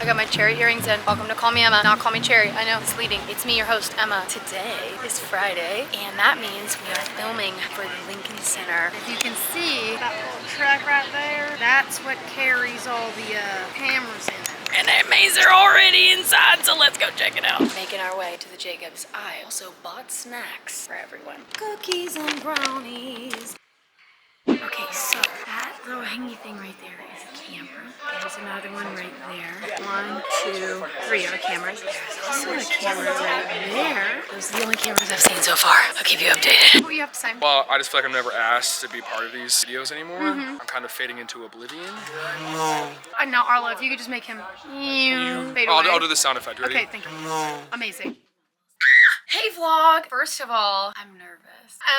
I got my cherry earrings in. Welcome to Call Me Emma, not Call Me Cherry. I know, it's leading. It's me, your host, Emma. Today is Friday, and that means we are filming for the Lincoln Center. If you can see that little truck right there, that's what carries all the cameras in it. And that means they're already inside, so let's go check it out. Making our way to the Jacobs. I also bought snacks for everyone. Cookies and brownies. Okay, so that little hangy thing right there is a camera. There's another one right there. 1, 2, 3 are cameras. There's also a camera right there. Those are the only cameras I've seen so far. I'll keep you updated. What do you have to say? Well, I just feel like I'm never asked to be part of these videos anymore. I'm kind of fading into oblivion. Now, Arlo, if you could just make him fade away. I'll do the sound effect. Ready? Okay, thank you. Amazing. Hey vlog! First of all, I'm nervous.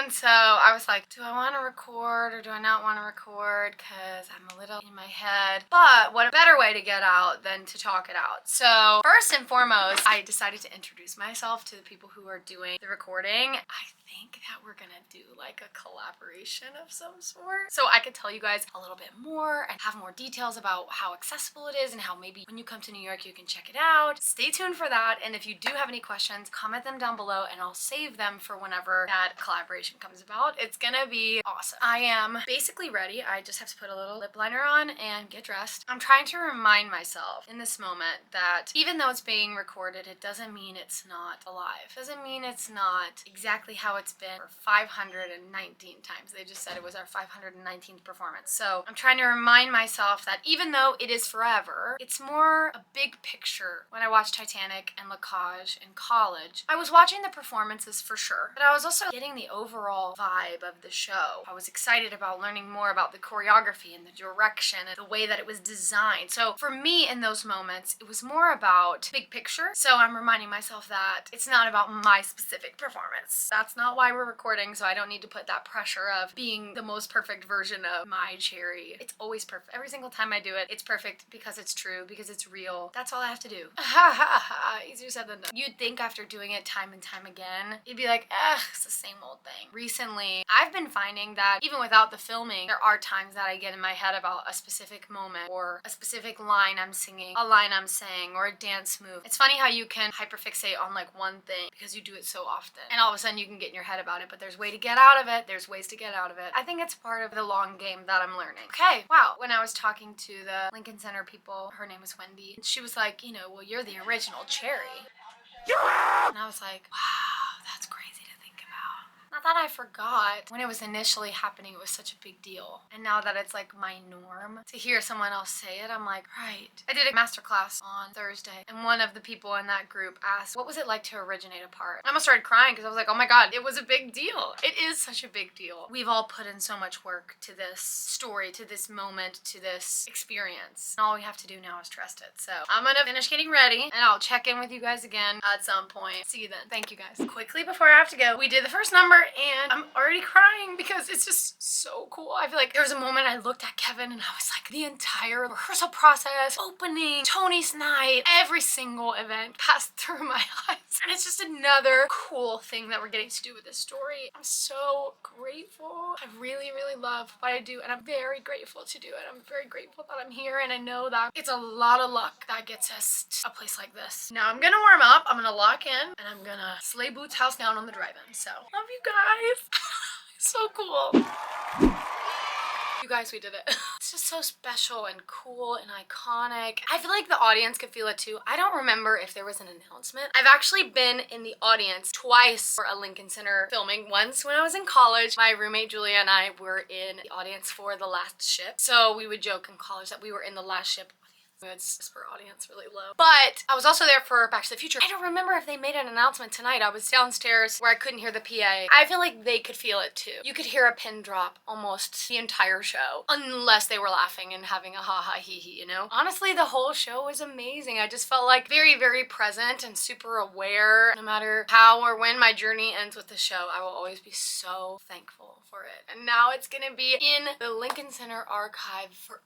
And so I was like, do I want to record or do I not want to record? Because I'm a little in my head. But what a better way to get out than to talk it out. So first and foremost, I decided to introduce myself to the people who are doing the recording. I think that we're gonna do like a collaboration of some sort. So I could tell you guys a little bit more and have more details about how accessible it is and how maybe when you come to New York you can check it out. Stay tuned for that, and if you do have any questions, comment them down below and I'll save them for whenever that collaboration comes about. It's gonna be awesome. I am basically ready. I just have to put a little lip liner on and get dressed. I'm trying to remind myself in this moment that even though it's being recorded, it doesn't mean it's not alive. It doesn't mean it's not exactly how it's been for 519 times. They just said it was our 519th performance. So I'm trying to remind myself that even though it is forever, it's more a big picture. When I watched Titanic and La Cage in college, I was watching the performances for sure, but I was also getting the overall vibe of the show. I was excited about learning more about the choreography and the direction and the way that it was designed. So for me in those moments, it was more about big picture. So I'm reminding myself that it's not about my specific performance. That's not why we're recording, so I don't need to put that pressure of being the most perfect version of my cherry. It's always perfect. Every single time I do it, it's perfect because it's true, because it's real. That's all I have to do. Easier said than done. You'd think after doing it time and time again, you'd be like, ugh, it's the same old thing. Recently, I've been finding that even without the filming, there are times that I get in my head about a specific moment or a specific line I'm singing, a line I'm saying, or a dance move. It's funny how you can hyperfixate on like one thing because you do it so often, and all of a sudden you can get in your head about it, but there's a way to get out of it. There's ways to get out of it. I think it's part of the long game that I'm learning. Okay, wow. When I was talking to the Lincoln Center people, her name was Wendy, she was like, you know, well, you're the original cherry. And I was like, wow, that's crazy to think about. Not that I forgot. When it was initially happening, it was such a big deal. And now that it's like my norm to hear someone else say it, I'm like, right. I did a masterclass on Thursday, and one of the people in that group asked, what was it like to originate a part? I almost started crying because I was like, oh my God, it was a big deal. It is such a big deal. We've all put in so much work to this story, to this moment, to this experience. And all we have to do now is trust it. So I'm gonna finish getting ready and I'll check in with you guys again at some point. See you then. Thank you guys. Quickly before I have to go, we did the first number and I'm already crying because it's just so cool. I feel like there was a moment I looked at Kevin and I was like, the entire rehearsal process, opening, Tony's night, every single event passed through my eyes. And it's just another cool thing that we're getting to do with this story. I'm so grateful. I really, really love what I do, and I'm very grateful to do it. I'm very grateful that I'm here, and I know that it's a lot of luck that gets us to a place like this. Now I'm gonna warm up, I'm gonna lock in, and I'm gonna sleigh boots house down on the drive-in. So, love you guys. So cool. You guys, we did it. It's just so special and cool and iconic. I feel like the audience could feel it too. I don't remember if there was an announcement. I've actually been in the audience twice for a Lincoln Center filming. Once when I was in college, my roommate Julia and I were in the audience for The Last Ship. So we would joke in college that we were in the last ship. It's for audience really low. But I was also there for Back to the Future. I don't remember if they made an announcement tonight. I was downstairs where I couldn't hear the PA. I feel like they could feel it too. You could hear a pin drop almost the entire show, unless they were laughing and having a ha ha hee hee, you know? Honestly, the whole show was amazing. I just felt like very, very present and super aware. No matter how or when my journey ends with the show, I will always be so thankful for it. And now it's gonna be in the Lincoln Center archive forever.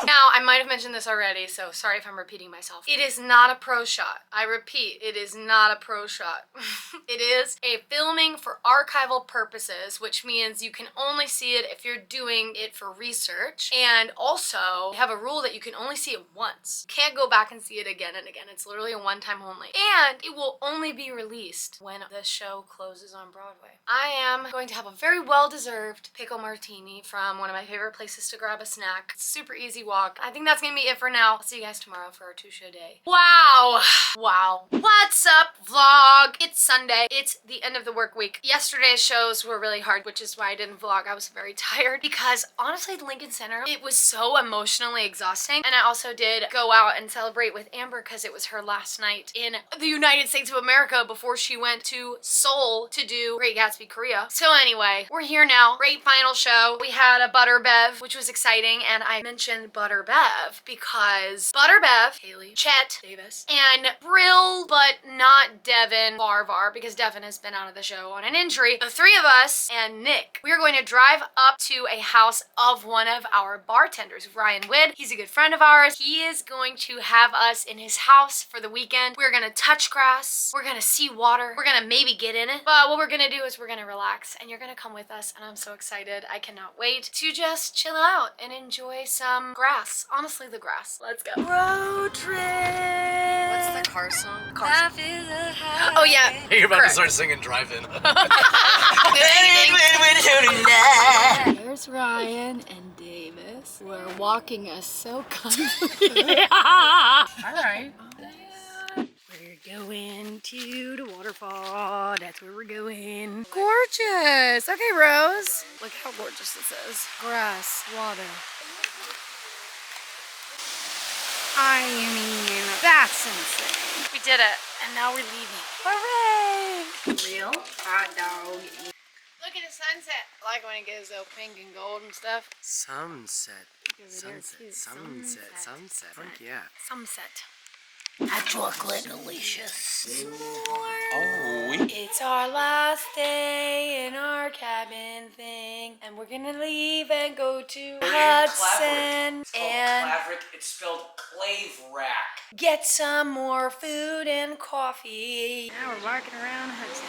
Now, I might have mentioned this already, so sorry if I'm repeating myself. It is not a pro shot. I repeat, it is not a pro shot. It is a filming for archival purposes, which means you can only see it if you're doing it for research. And also, they have a rule that you can only see it once. You can't go back and see it again and again. It's literally a one-time only. And it will only be released when the show closes on Broadway. I am going to have a very well-deserved pickle martini from one of my favorite places to grab a snack. Super easy walk. I think that's gonna be it for now. I'll see you guys tomorrow for our 2-show day. Wow. Wow. What's up, vlog? It's Sunday. It's the end of the work week. Yesterday's shows were really hard, which is why I didn't vlog. I was very tired because honestly, the Lincoln Center, it was so emotionally exhausting. And I also did go out and celebrate with Amber because it was her last night in the United States of America before she went to Seoul to do Great Gatsby Korea. So anyway, we're here now. Great final show. We had a Butter Bev, which was exciting, and I mentioned Butter Bev because Butter Bev, Haley, Chet Davis, and Brill, but not Devin Varvar because Devin has been out of the show on an injury. The three of us and Nick, we are going to drive up to a house of one of our bartenders, Ryan Widd. He's a good friend of ours. He is going to have us in his house for the weekend. We're gonna touch grass. We're gonna see water. We're gonna maybe get in it. But what we're gonna do is we're gonna relax and you're gonna come with us and I'm so excited. I cannot wait to just chill out and enjoy some grass. Honestly, the grass. Let's go. Road trip. What's the car song? Life is a highway. Oh yeah. You're about Correct. to start singing Drive-In. There's Ryan and Davis. We're walking us so comfortably. Alright. We're going to the waterfall. That's where we're going. Gorgeous. Okay, Rose. Look how gorgeous this is. Grass, water. I mean, that's insane. We did it, and now we're leaving. Hooray! Real hot dog. Look at the sunset. I like when it goes so pink and gold and stuff. Sunset. Sunset. Fuck yeah. Sunset. Hot chocolate delicious. Oh, It's our last day in our cabin thing, and we're gonna leave and go to Hudson and Claverick. It's spelled Clave Rack. get some more food and coffee. Now we're walking around Hudson.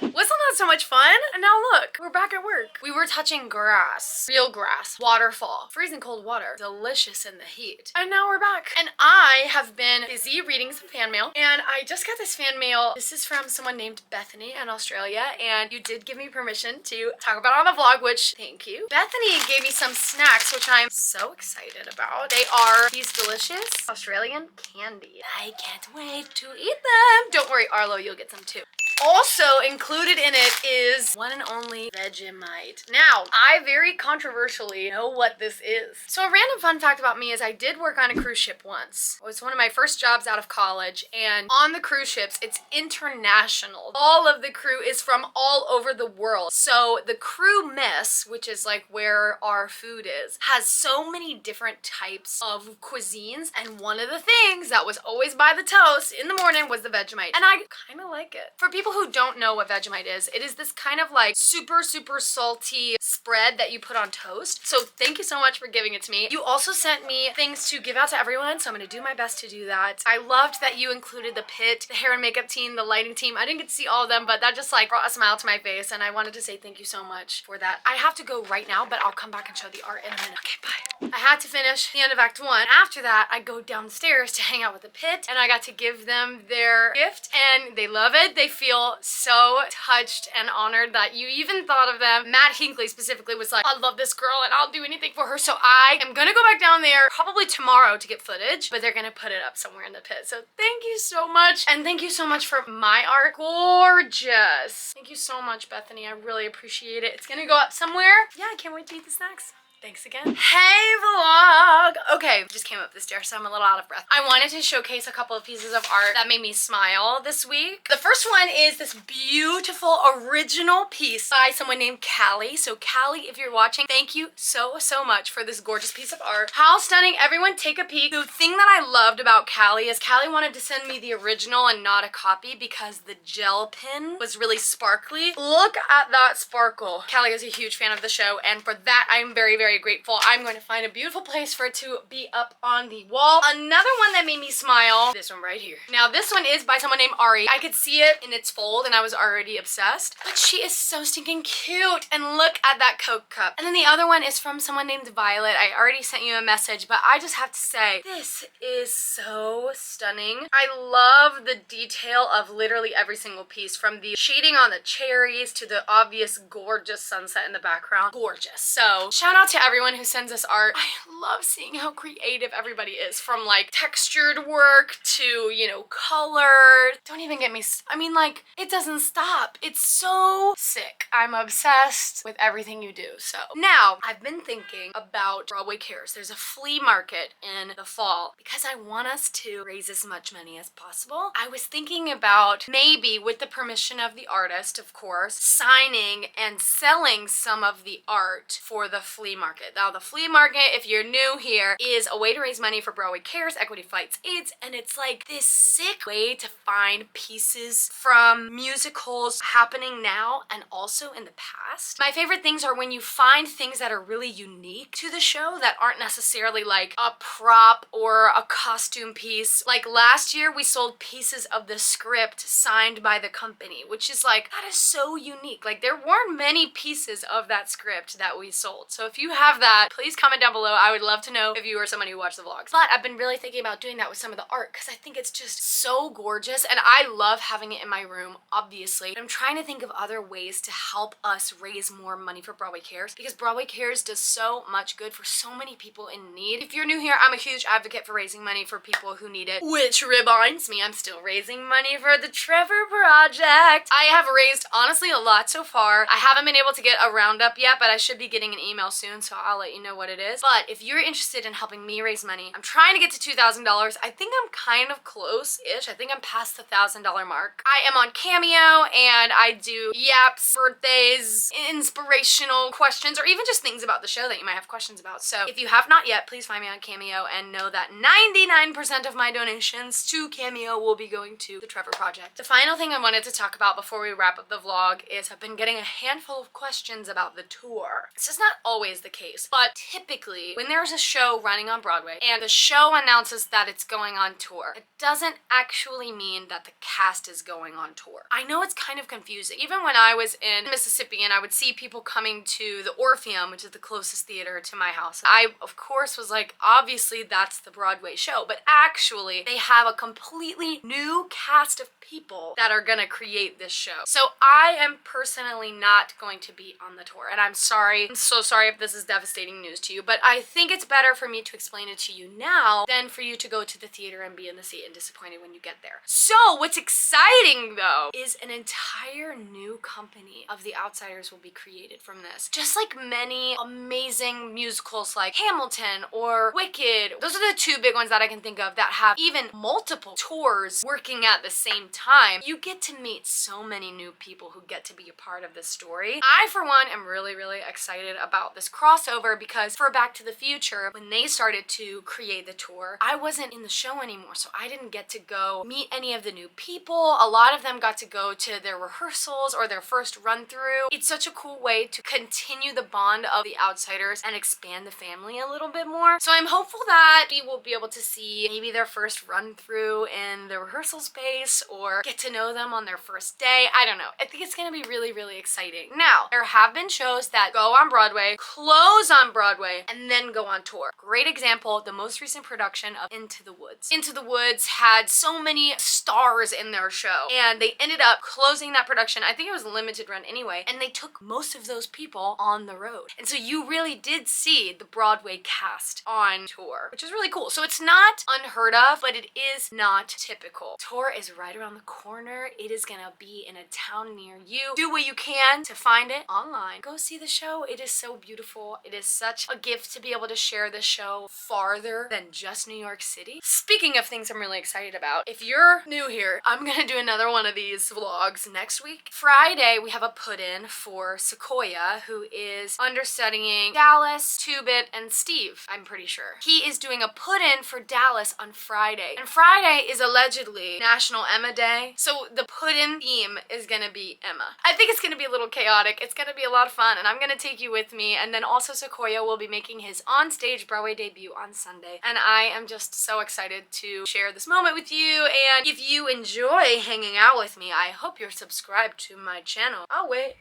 Wasn't that so much fun? And now look, we're back at work. We were touching grass, real grass, waterfall, freezing cold water, delicious in the heat. And now we're back. And I have been busy reading some fan mail, and I just got this fan mail. This is from someone named Bethany in Australia, and you did give me permission to talk about it on the vlog, which thank you. Bethany gave me some snacks, which I'm so excited about. They are these delicious Australian candy. I can't wait to eat them. Don't worry, Arlo, you'll get some too. Also included in it is one and only Vegemite. Now, I very controversially know what this is. So a random fun fact about me is I did work on a cruise ship once. It was one of my first jobs out of college, and on the cruise ships, it's international. All of the crew is from all over the world. So the crew mess, which is like where our food is, has so many different types of cuisines, and one of the things that was always by the toast in the morning was the Vegemite, and I kind of like it. For people who don't know what Vegemite is, it is this kind of like super salty spread that you put on toast. So thank you so much for giving it to me. You also sent me things to give out to everyone, so I'm gonna do my best to do that. I loved that you included the pit, the hair and makeup team, the lighting team. I didn't get to see all of them, but that just like brought a smile to my face, and I wanted to say thank you so much for that. I have to go right now, but I'll come back and show the art in a minute. Okay, bye. I had to finish the end of Act 1. After that, I go downstairs to hang out with the pit, and I got to give them their gift, and they love it. They feel so touched and honored that you even thought of them. Matt Hinckley specifically was like, I love this girl and I'll do anything for her. So I am gonna go back down there probably tomorrow to get footage, but they're gonna put it up somewhere in the pit. So thank you so much. And thank you so much for my art. Gorgeous. Thank you so much, Bethany. I really appreciate it. It's gonna go up somewhere. Yeah, I can't wait to eat the snacks. Thanks again. Hey vlog! Okay, just came up the stairs, so I'm a little out of breath. I wanted to showcase a couple of pieces of art that made me smile this week. The first one is this beautiful original piece by someone named Callie. So Callie, if you're watching, thank you so much for this gorgeous piece of art. How stunning. Everyone take a peek. The thing that I loved about Callie is Callie wanted to send me the original and not a copy because the gel pen was really sparkly. Look at that sparkle. Callie is a huge fan of the show, and for that I'm very grateful. I'm going to find a beautiful place for it to be up on the wall. Another one that made me smile, this one right here. Now this one is by someone named Ari. I could see it in its fold and I was already obsessed, but she is so stinking cute, and look at that Coke cup. And then the other one is from someone named Violet. I already sent you a message, but I just have to say, this is so stunning. I love the detail of literally every single piece, from the shading on the cherries to the obvious gorgeous sunset in the background. Gorgeous. So shout out to everyone who sends us art. I love seeing how creative everybody is, from like textured work to, you know, colored. Don't even get me, I mean, like, it doesn't stop. It's so sick. I'm obsessed with everything you do. So now I've been thinking about Broadway Cares. There's a flea market in the fall because I want us to raise as much money as possible. I was thinking about maybe, with the permission of the artist, of course, signing and selling some of the art for the flea market. Now the flea market, if you're new here, is a way to raise money for Broadway Cares, Equity Fights AIDS, and it's like this sick way to find pieces from musicals happening now and also in the past. My favorite things are when you find things that are really unique to the show that aren't necessarily like a prop or a costume piece. Like last year we sold pieces of the script signed by the company, which is like, that is so unique. Like there weren't many pieces of that script that we sold. So if you have that, please comment down below. I would love to know if you are someone who watched the vlogs. But I've been really thinking about doing that with some of the art because I think it's just so gorgeous, and I love having it in my room, obviously. I'm trying to think of other ways to help us raise more money for Broadway Cares, because Broadway Cares does so much good for so many people in need. If you're new here, I'm a huge advocate for raising money for people who need it, which reminds me, I'm still raising money for the Trevor Project. I have raised, honestly, a lot so far. I haven't been able to get a roundup yet, but I should be getting an email soon, so I'll let you know what it is. But if you're interested in helping me raise money, I'm trying to get to $2,000. I think I'm kind of close-ish. I think I'm past the $1,000 mark. I am on Cameo, and I do yaps, birthdays, inspirational questions, or even just things about the show that you might have questions about. So if you have not yet, please find me on Cameo and know that 99% of my donations to Cameo will be going to the Trevor Project. The final thing I wanted to talk about before we wrap up the vlog is I've been getting a handful of questions about the tour. This is not always the case, but typically when there's a show running on Broadway and the show announces that it's going on tour, it doesn't actually mean that the cast is going on tour. I know it's kind of confusing. Even when I was in Mississippi and I would see people coming to the Orpheum, which is the closest theater to my house, I of course was like, obviously that's the Broadway show, but actually they have a completely new cast of people that are gonna create this show. So I am personally not going to be on the tour, and I'm sorry. I'm so sorry if this is devastating news to you, but I think it's better for me to explain it to you now than for you to go to the theater and be in the seat and disappointed when you get there. So what's exciting though is an entire new company of The Outsiders will be created from this. Just like many amazing musicals like Hamilton or Wicked. Those are the two big ones that I can think of that have even multiple tours working at the same time. You get to meet so many new people who get to be a part of this story. I, for one, am really excited about this crossover because for Back to the Future, when they started to create the tour, I wasn't in the show anymore, so I didn't get to go meet any of the new people. A lot of them got to go to their rehearsals or their first run through. It's such a cool way to continue the bond of The Outsiders and expand the family a little bit more. So I'm hopeful that we will be able to see maybe their first run through in the rehearsal space or get to know them on their first day. I don't know. I think it's gonna be really exciting. Now, there have been shows that go on Broadway, close on Broadway, and then go on tour. Great example, the most recent production of Into the Woods. Into the Woods had so many stars in their show, and they ended up closing that production. I think it was a limited run anyway, and they took most of those people on the road. And so you really did see the Broadway cast on tour, which is really cool. So it's not unheard of, but it is not typical. Tour is right around the corner. It is gonna be in a town near you. Do what you can to find it online. Go see the show. It is so beautiful. grateful. It is such a gift to be able to share this show farther than just New York City. Speaking of things I'm really excited about, if you're new here, I'm gonna do another one of these vlogs next week. Friday, we have a put-in for Sequoia, who is understudying Dallas, Two-Bit, and Steve, I'm pretty sure. He is doing a put-in for Dallas on Friday. And Friday is allegedly National Emma Day, so the put-in theme is gonna be Emma. I think it's gonna be a little chaotic. It's gonna be a lot of fun, and I'm gonna take you with me. And then also Sequoia will be making his on-stage Broadway debut on Sunday. And I am just so excited to share this moment with you. And if you enjoy hanging out with me, I hope you're subscribed to my channel. Oh, wait.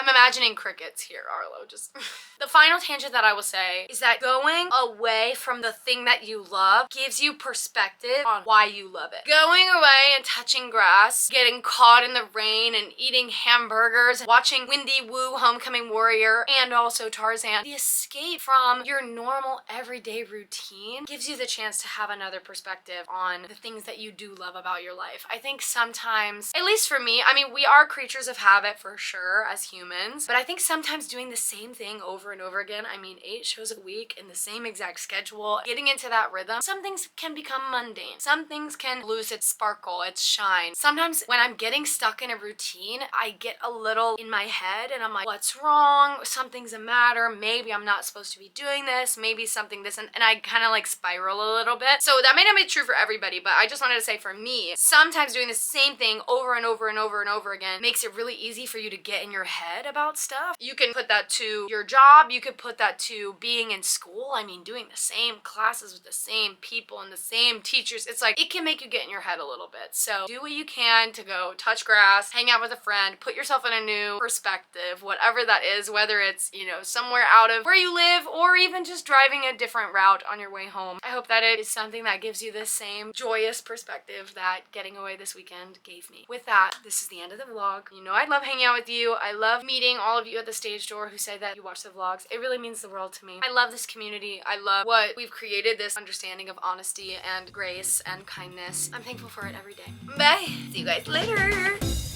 I'm imagining crickets here, Arlo. Just the final tangent that I will say is that going away from the thing that you love gives you perspective on why you love it. Going away and touching grass, getting caught in the rain and eating hamburgers, watching Windy Woo, Homecoming Warrior, and also Tarzan, the escape from your normal everyday routine gives you the chance to have another perspective on the things that you do love about your life. I think sometimes, at least for me, I mean, we are creatures of habit for sure as humans, but I think sometimes doing the same thing over and over again, I mean 8 shows a week in the same exact schedule, getting into that rhythm, some things can become mundane. Some things can lose its sparkle, its shine. Sometimes when I'm getting stuck in a routine, I get a little in my head and I'm like, what's wrong? Something's the matter. Maybe I'm not supposed to be doing this. Maybe something this, and I kind of like spiral a little bit. So that may not be true for everybody, but I just wanted to say for me, sometimes doing the same thing over and over and over and over again makes it really easy for you to get in your head about stuff. You can put that to your job, you could put that to being in school. I mean, doing the same classes with the same people and the same teachers. It's like, it can make you get in your head a little bit. So do what you can to go touch grass, hang out with a friend, put yourself in a new perspective, whatever that is, whether it's, you know, somewhere out of where you live or even just driving a different route on your way home. I hope that it is something that gives you the same joyous perspective that getting away this weekend gave me. With that, this is the end of the vlog. You know I love hanging out with you. I love meeting all of you at the stage door who say that you watch the vlogs. It really means the world to me. I love this community. I love what we've created, this understanding of honesty and grace and kindness. I'm thankful for it every day. Bye! See you guys later!